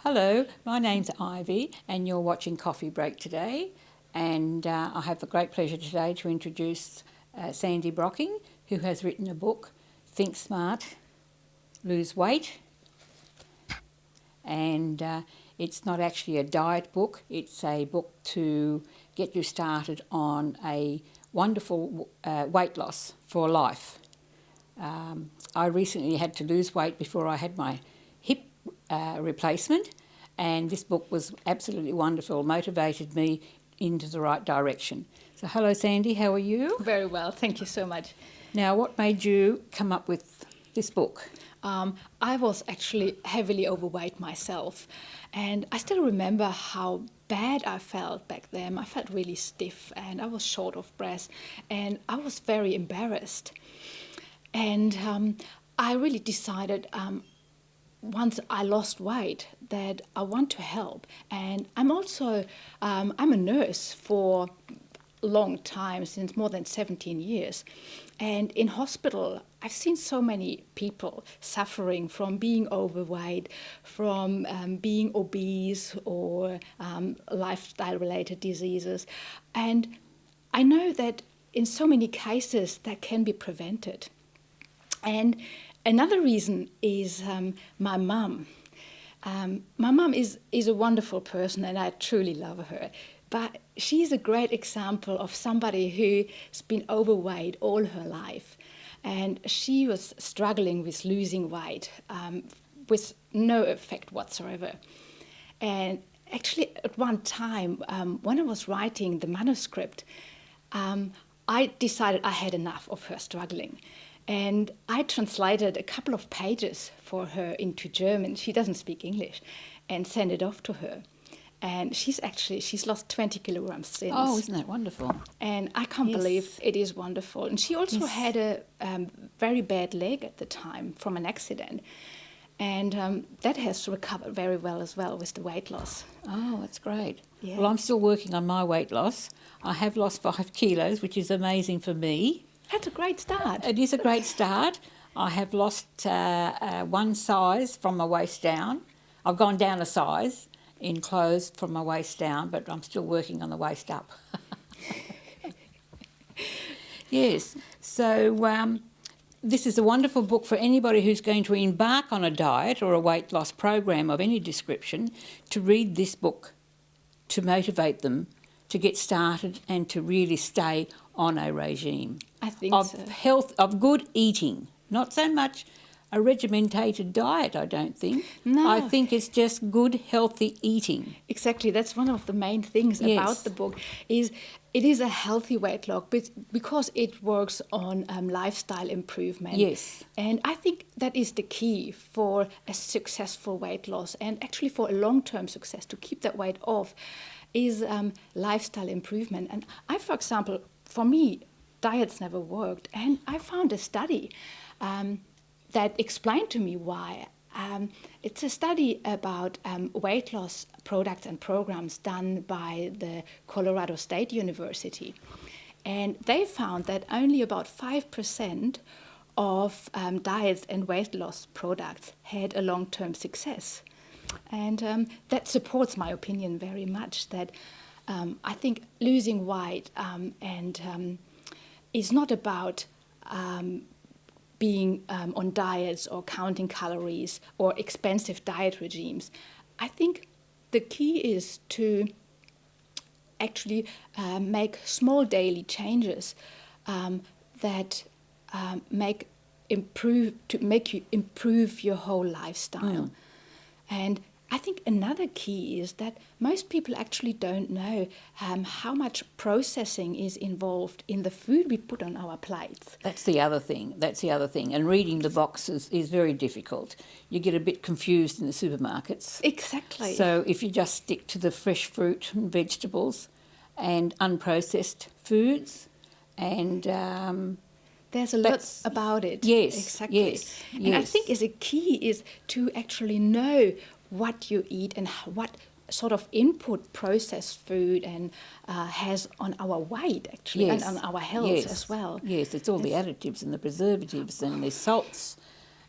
Hello, my name's Ivy and you're watching Coffee Break today, and I have the great pleasure today to introduce Sandy Bröcking, who has written a book, Think Smart, Lose Weight, and it's not actually a diet book, it's a book to get you started on a wonderful weight loss for life. I recently had to lose weight before I had my hip replacement, and this book was absolutely wonderful, motivated me into the right direction. So hello Sandy, how are you? Very well, thank you so much. Now, what made you come up with this book? I was actually heavily overweight myself, and I still remember how bad I felt back then. I felt really stiff and I was short of breath and I was very embarrassed. And I really decided once I lost weight that I want to help. And I'm also, I'm a nurse for a long time, since more than 17 years. And in hospital, I've seen so many people suffering from being overweight, from being obese or lifestyle-related diseases. And I know that in so many cases that can be prevented. And another reason is my mum. My mum is a wonderful person and I truly love her. But she's a great example of somebody who's been overweight all her life. And she was struggling with losing weight with no effect whatsoever. And actually at one time, when I was writing the manuscript, I decided I had enough of her struggling. And I translated a couple of pages for her into German. She doesn't speak English, and sent it off to her. And she's lost 20 kilograms since. Oh, isn't that wonderful? And I can't believe it is wonderful. And she also had a very bad leg at the time from an accident. And that has recovered very well as well with the weight loss. Oh, that's great. Yeah. Well, I'm still working on my weight loss. I have lost 5 kilos, which is amazing for me. That's a great start. It is a great start. I have lost 1 size from my waist down. I've gone down a size in clothes from my waist down, but I'm still working on the waist up. Yes, so this is a wonderful book for anybody who's going to embark on a diet or a weight loss program of any description, to read this book, to motivate them to get started and to really stay on a regime. I think of so. Health, of good eating, not so much a regimentated diet, I don't think. No. I think it's just good, healthy eating. Exactly, that's one of the main things about the book, is it is a healthy weight loss because it works on lifestyle improvement. Yes. And I think that is the key for a successful weight loss, and actually for a long-term success, to keep that weight off, is lifestyle improvement. And I, for example, for me, diets never worked, and I found a study that explained to me why. It's a study about weight loss products and programs done by the Colorado State University. And they found that only about 5% of diets and weight loss products had a long-term success. And that supports my opinion very much, that I think losing weight is not about being on diets or counting calories or expensive diet regimes. I think the key is to actually make small daily changes that make you improve your whole lifestyle. And I think another key is that most people actually don't know how much processing is involved in the food we put on our plates. That's the other thing. And reading the boxes is very difficult. You get a bit confused in the supermarkets. Exactly. So if you just stick to the fresh fruit and vegetables and unprocessed foods, and there's a lot about it. Yes, exactly. yes, And I think is a key is to actually know what you eat and what sort of input processed food and has on our weight, actually, and on our health as well. Yes, it's all the additives and the preservatives and the salts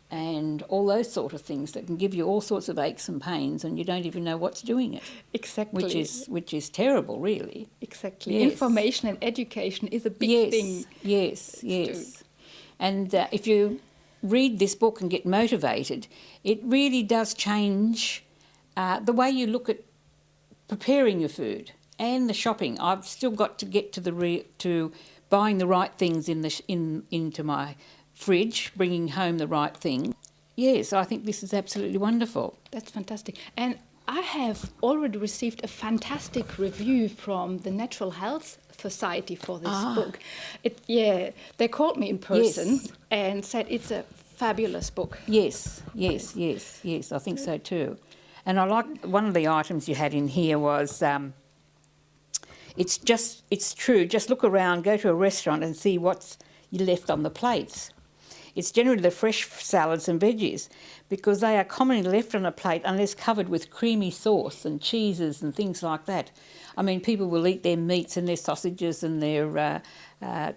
and all those sort of things that can give you all sorts of aches and pains, and you don't even know what's doing it. Exactly. Which is terrible, really. Exactly. Yes. Information and education is a big thing. Yes. And if you read this book and get motivated, it really does change the way you look at preparing your food and the shopping. I've still got to get to buying the right things into my fridge, bringing home the right thing. Yes, I think this is absolutely wonderful. That's fantastic. And I have already received a fantastic review from the Natural Health Society for this book. They called me in person and said it's a fabulous book. Yes, I think so too. And I like one of the items you had in here was, it's true, just look around, go to a restaurant and see what's left on the plates. It's generally the fresh salads and veggies, because they are commonly left on a plate unless covered with creamy sauce and cheeses and things like that. I mean, people will eat their meats and their sausages and their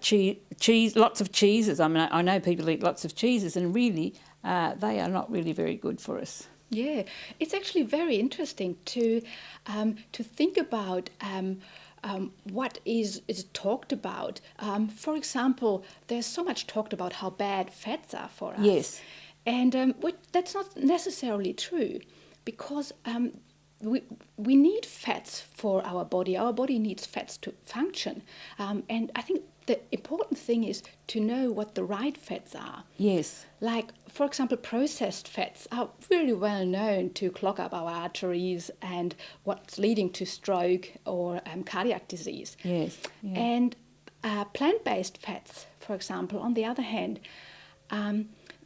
cheese, lots of cheeses. I mean, I know people eat lots of cheeses, and really they are not really very good for us. Yeah, it's actually very interesting to think about what is talked about. For example, there's so much talked about how bad fats are for us. Yes. And that's not necessarily true, because we need fats for our body. Our body needs fats to function. And I think the important thing is to know what the right fats are. Yes. Like, for example, processed fats are really well known to clog up our arteries and what's leading to stroke or cardiac disease. Yes. Yeah. And plant-based fats, for example, on the other hand,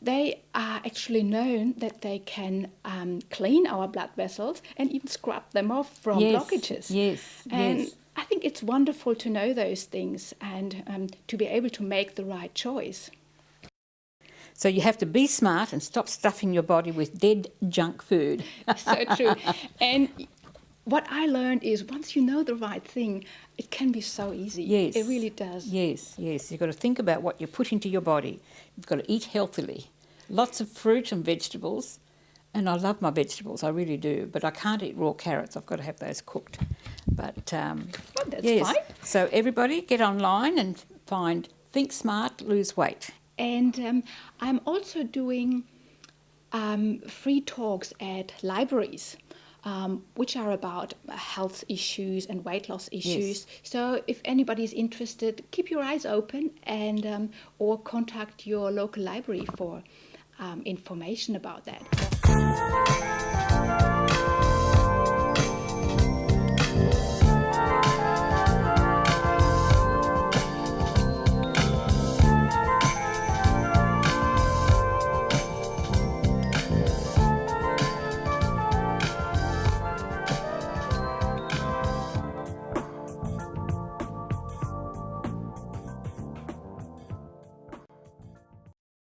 they are actually known that they can clean our blood vessels and even scrub them off from blockages. Yes. And I think it's wonderful to know those things and to be able to make the right choice. So you have to be smart and stop stuffing your body with dead junk food. So true. And what I learned is once you know the right thing, it can be so easy. Yes. It really does. Yes. You've got to think about what you put into your body. You've got to eat healthily. Lots of fruit and vegetables. And I love my vegetables, I really do. But I can't eat raw carrots. I've got to have those cooked. But that's fine. So everybody get online and find Think Smart, Lose Weight. And I'm also doing free talks at libraries, which are about health issues and weight loss issues. Yes. So if anybody is interested, keep your eyes open and or contact your local library for information about that.